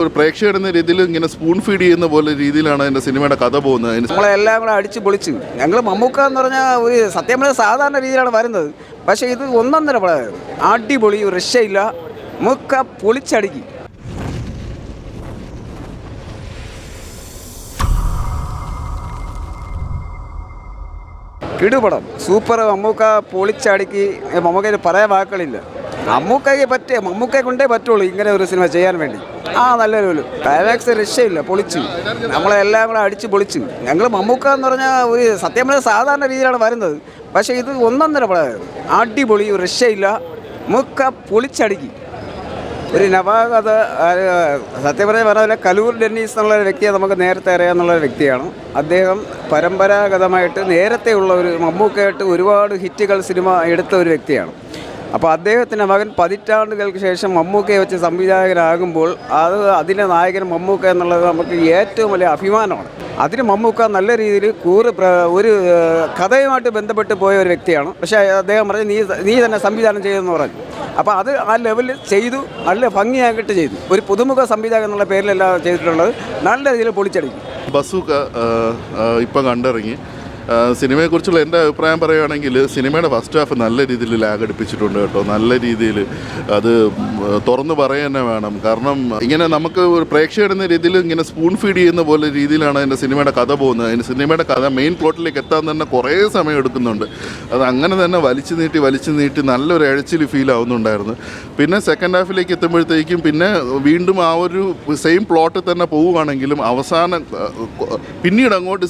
ഒരു പ്രേക്ഷകർ എന്ന രീതിയിൽ ഇങ്ങനെ സ്പൂൺ ഫീഡ് ചെയ്യുന്ന പോലെ രീതിയിലാണ് എൻ്റെ സിനിമയുടെ കഥ പോകുന്നത്. നമ്മളെല്ലാം കൂടെ അടിച്ച് പൊളിച്ച് ഞങ്ങൾ മമ്മൂക്ക എന്ന് പറഞ്ഞാൽ ഒരു സത്യം പറഞ്ഞാൽ സാധാരണ രീതിയിലാണ് വരുന്നത്. പക്ഷേ ഇത് ഒന്നൊന്നര പടം അടിപൊളി, രക്ഷയില്ല, മുക്ക പൊളിച്ചടുക്കി. കിടുപടം, സൂപ്പർ. മമ്മൂക്ക പൊളിച്ചടുക്കി. മമ്മൂക്കയിൽ പറയാൻ വാക്കുകളില്ല. മമ്മൂക്കയെ കൊണ്ടേ പറ്റുള്ളൂ ഇങ്ങനെ ഒരു സിനിമ ചെയ്യാൻ വേണ്ടി. നല്ലൊരു ക്ലൈമാക്സ് രക്ഷയില്ല, പൊളിച്ച്. നമ്മളെല്ലാം കൂടെ അടിച്ച് പൊളിച്ച്. ഞങ്ങൾ മമ്മൂക്ക എന്ന് പറഞ്ഞാൽ ഒരു സത്യം പറഞ്ഞാൽ സാധാരണ രീതിയിലാണ് വരുന്നത്. പക്ഷേ ഇത് ഒന്നൊന്നര പടം അടിപൊളി, രക്ഷയില്ല, മുക്ക പൊളിച്ചടുക്കി. ഒരു നവാഗത സത്യം പറഞ്ഞ കലൂർ ഡെന്നീസ് എന്നുള്ള വ്യക്തിയെ നമുക്ക് നേരത്തെ അറിയാമെന്നുള്ളൊരു വ്യക്തിയാണ്. അദ്ദേഹം പരമ്പരാഗതമായിട്ട് നേരത്തെയുള്ള ഒരു മമ്മൂക്കയായിട്ട് ഒരുപാട് ഹിറ്റുകൾ സിനിമ എടുത്ത ഒരു വ്യക്തിയാണ്. അപ്പോൾ അദ്ദേഹത്തിൻ്റെ മകൻ പതിറ്റാണ്ടുകൾക്ക് ശേഷം മമ്മൂക്കയെ വെച്ച് സംവിധായകനാകുമ്പോൾ അതിൻ്റെ നായകൻ മമ്മൂക്ക എന്നുള്ളത് നമുക്ക് ഏറ്റവും വലിയ അഭിമാനമാണ്. അതിന് മമ്മൂക്ക നല്ല രീതിയിൽ ഒരു കഥയുമായിട്ട് ബന്ധപ്പെട്ട് പോയ ഒരു വ്യക്തിയാണ്. പക്ഷേ അദ്ദേഹം പറഞ്ഞു നീ തന്നെ സംവിധാനം ചെയ്തെന്ന് പറഞ്ഞു. അപ്പോൾ അത് ആ ലെവലിൽ ചെയ്തു, നല്ല ഭംഗിയാക്കിയിട്ട് ചെയ്തു. ഒരു പുതുമുഖ സംവിധായകൻ എന്നുള്ള പേരിലല്ല ചെയ്തിട്ടുള്ളത്, നല്ല രീതിയിൽ പൊളിച്ചടിക്കും. ബസൂക്ക ഇപ്പം കണ്ടിറങ്ങി. സിനിമയെക്കുറിച്ചുള്ള എൻ്റെ അഭിപ്രായം പറയുകയാണെങ്കിൽ സിനിമയുടെ ഫസ്റ്റ് ഹാഫ് നല്ല രീതിയിൽ ലാഗ് അടുപ്പിച്ചിട്ടുണ്ട് കേട്ടോ. നല്ല രീതിയിൽ അത് തുറന്നു പറയാൻ തന്നെ വേണം. കാരണം ഇങ്ങനെ നമുക്ക് ഒരു പ്രേക്ഷകർ എന്ന രീതിയിൽ ഇങ്ങനെ സ്പൂൺ ഫീഡ് ചെയ്യുന്ന പോലെ രീതിയിലാണ് എൻ്റെ സിനിമയുടെ കഥ പോകുന്നത്. അതിൻ്റെ സിനിമയുടെ കഥ മെയിൻ പ്ലോട്ടിലേക്ക് എത്താൻ തന്നെ കുറേ സമയം എടുക്കുന്നുണ്ട്. അത് അങ്ങനെ തന്നെ വലിച്ചു നീട്ടി നല്ലൊരു എഴച്ചിൽ ഫീൽ ആവുന്നുണ്ടായിരുന്നു. പിന്നെ സെക്കൻഡ് ഹാഫിലേക്ക് എത്തുമ്പോഴത്തേക്കും പിന്നെ വീണ്ടും ആ ഒരു സെയിം പ്ലോട്ടിൽ തന്നെ പോവുകയാണെങ്കിലും അവസാനം പിന്നീട് അങ്ങോട്ട്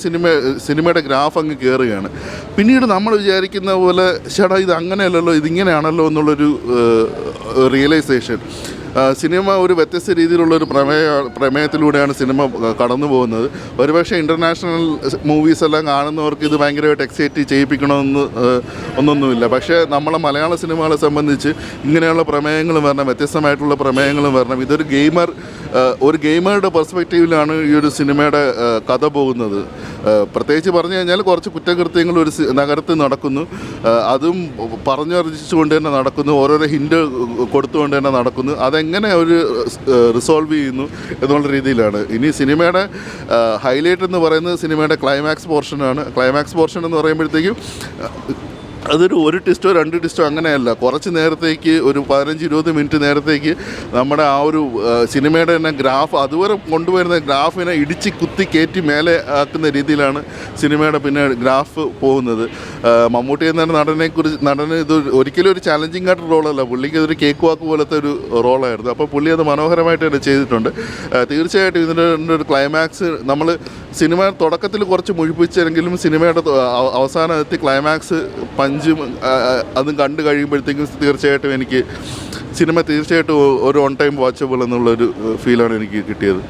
സിനിമയുടെ ഗ്രാഫ് അങ്ങ് കയറുകയാണ്. പിന്നീട് നമ്മൾ വിചാരിക്കുന്ന പോലെ ചേട്ടാ ഇത് അങ്ങനെയല്ലല്ലോ, ഇതിങ്ങനെയാണല്ലോ എന്നുള്ളൊരു റിയലൈസേഷൻ. സിനിമ ഒരു വ്യത്യസ്ത രീതിയിലുള്ളൊരു പ്രമേയത്തിലൂടെയാണ് സിനിമ കടന്നു പോകുന്നത്. ഒരുപക്ഷെ ഇൻ്റർനാഷണൽ മൂവീസെല്ലാം കാണുന്നവർക്ക് ഇത് ഭയങ്കരമായിട്ട് എക്സൈറ്റ് ചെയ്യിപ്പിക്കണമെന്ന് ഒന്നൊന്നുമില്ല. പക്ഷേ നമ്മളെ മലയാള സിനിമകളെ സംബന്ധിച്ച് ഇങ്ങനെയുള്ള പ്രമേയങ്ങളും വരണം, വ്യത്യസ്തമായിട്ടുള്ള പ്രമേയങ്ങളും വരണം. ഇതൊരു ഗെയിമറുടെ പെർസ്പെക്റ്റീവിലാണ് ഈ ഒരു സിനിമയുടെ കഥ പോകുന്നത്. പ്രത്യേകിച്ച് പറഞ്ഞു കഴിഞ്ഞാൽ കുറച്ച് കുറ്റകൃത്യങ്ങൾ ഒരു നഗരത്തിൽ നടക്കുന്നു, അതും പറഞ്ഞറിയിച്ചുകൊണ്ട് തന്നെ നടക്കുന്നു, ഓരോരോ ഹിൻ്റ് കൊടുത്തുകൊണ്ട് തന്നെ നടക്കുന്നു. അതെങ്ങനെ ഒരു റിസോൾവ് ചെയ്യുന്നു എന്നുള്ള രീതിയിലാണ്. ഇനി സിനിമയുടെ ഹൈലൈറ്റ് എന്ന് പറയുന്നത് സിനിമയുടെ ക്ലൈമാക്സ് പോർഷനാണ്. ക്ലൈമാക്സ് പോർഷൻ എന്ന് പറയുമ്പോഴത്തേക്കും അതൊരു ടിസ്റ്റോ 2 ടിസ്റ്റോ അങ്ങനെയല്ല. കുറച്ച് നേരത്തേക്ക് ഒരു 15-20 മിനിറ്റ് നേരത്തേക്ക് നമ്മുടെ ആ ഒരു സിനിമയുടെ തന്നെ ഗ്രാഫ് അതുവരെ കൊണ്ടുവരുന്ന ഗ്രാഫിനെ ഇടിച്ച് കുത്തി കയറ്റി മേലെ ആക്കുന്ന രീതിയിലാണ് സിനിമയുടെ പിന്നെ ഗ്രാഫ് പോകുന്നത്. മമ്മൂട്ടി എന്ന നടന് ഇത് ഒരിക്കലും ഒരു ചാലഞ്ചിങ് ആയിട്ട് റോളല്ല. പുള്ളിക്ക് ഇതൊരു കേക്ക് വാക്ക് പോലത്തെ ഒരു റോളായിരുന്നു. അപ്പോൾ പുള്ളി അത് മനോഹരമായിട്ട് തന്നെ ചെയ്തിട്ടുണ്ട്. തീർച്ചയായിട്ടും ഇതിൻ്റെ ഒരു ക്ലൈമാക്സ് നമ്മൾ സിനിമ തുടക്കത്തിൽ കുറച്ച് മുഴിപ്പിച്ചെങ്കിലും സിനിമയുടെ അവസാനം എത്തി ക്ലൈമാക്സ് പഞ്ചും അതും കണ്ടു കഴിയുമ്പോഴത്തേക്കും തീർച്ചയായിട്ടും എനിക്ക് സിനിമ തീർച്ചയായിട്ടും ഒരു ഓൺ ടൈം വാച്ചബിൾ എന്നുള്ളൊരു ഫീലാണ് എനിക്ക് കിട്ടിയത്.